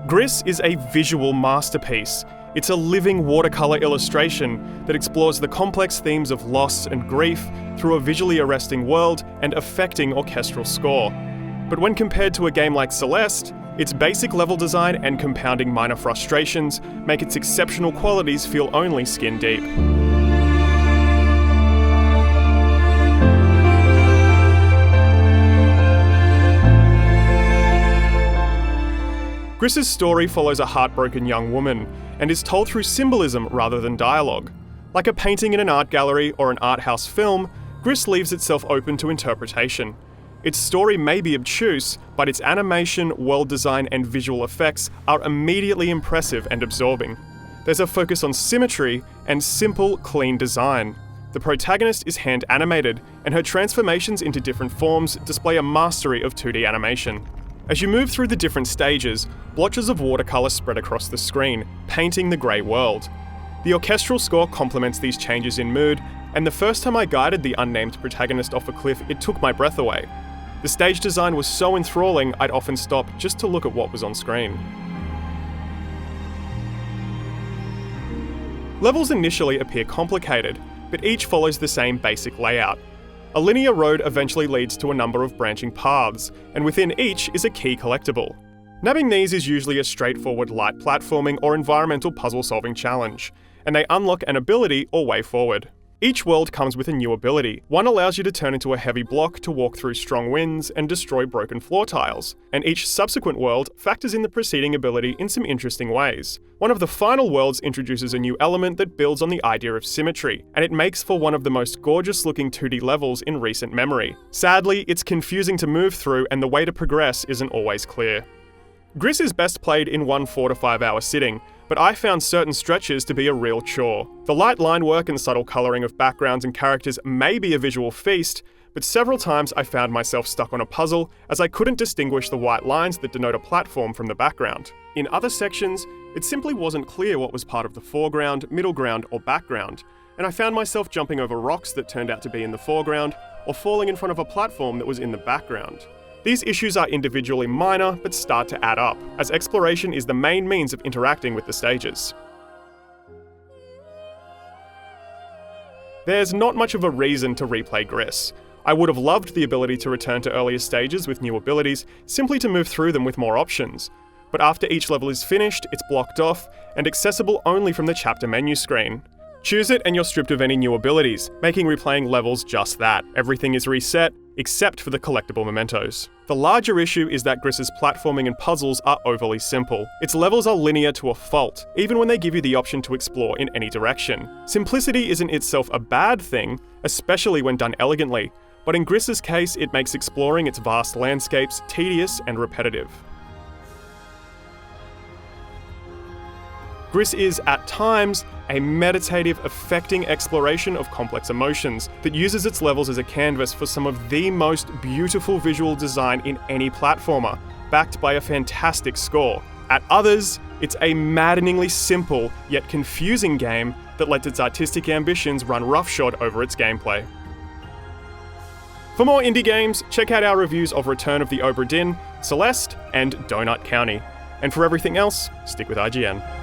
Gris is a visual masterpiece. It's a living watercolour illustration that explores the complex themes of loss and grief through a visually arresting world and affecting orchestral score. But when compared to a game like Celeste, its basic level design and compounding minor frustrations make its exceptional qualities feel only skin deep. Gris's story follows a heartbroken young woman and is told through symbolism rather than dialogue. Like a painting in an art gallery or an art house film, Gris leaves itself open to interpretation. Its story may be obtuse, but its animation, world design, and visual effects are immediately impressive and absorbing. There's a focus on symmetry and simple, clean design. The protagonist is hand animated, and her transformations into different forms display a mastery of 2D animation. As you move through the different stages, blotches of watercolour spread across the screen, painting the grey world. The orchestral score complements these changes in mood, and the first time I guided the unnamed protagonist off a cliff, it took my breath away. The stage design was so enthralling, I'd often stop just to look at what was on screen. Levels initially appear complicated, but each follows the same basic layout. A linear road eventually leads to a number of branching paths, and within each is a key collectible. Nabbing these is usually a straightforward light platforming or environmental puzzle-solving challenge, and they unlock an ability or way forward. Each world comes with a new ability. One allows you to turn into a heavy block to walk through strong winds and destroy broken floor tiles, and each subsequent world factors in the preceding ability in some interesting ways. One of the final worlds introduces a new element that builds on the idea of symmetry, and it makes for one of the most gorgeous-looking 2D levels in recent memory. Sadly, it's confusing to move through, and the way to progress isn't always clear. Gris is best played in one 4 to 5 hour sitting, but I found certain stretches to be a real chore. The light line work and subtle colouring of backgrounds and characters may be a visual feast, but several times I found myself stuck on a puzzle as I couldn't distinguish the white lines that denote a platform from the background. In other sections, it simply wasn't clear what was part of the foreground, middle ground, or background, and I found myself jumping over rocks that turned out to be in the foreground, or falling in front of a platform that was in the background. These issues are individually minor, but start to add up, as exploration is the main means of interacting with the stages. There's not much of a reason to replay Gris. I would have loved the ability to return to earlier stages with new abilities, simply to move through them with more options. But after each level is finished, it's blocked off, and accessible only from the chapter menu screen. Choose it and you're stripped of any new abilities, making replaying levels just that. Everything is reset, except for the collectible mementos. The larger issue is that Gris's platforming and puzzles are overly simple. Its levels are linear to a fault, even when they give you the option to explore in any direction. Simplicity isn't itself a bad thing, especially when done elegantly, but in Gris's case, it makes exploring its vast landscapes tedious and repetitive. Gris is, at times, a meditative, affecting exploration of complex emotions that uses its levels as a canvas for some of the most beautiful visual design in any platformer, backed by a fantastic score. At others, it's a maddeningly simple yet confusing game that lets its artistic ambitions run roughshod over its gameplay. For more indie games, check out our reviews of Return of the Obra Dinn, Celeste, and Donut County. And for everything else, stick with IGN.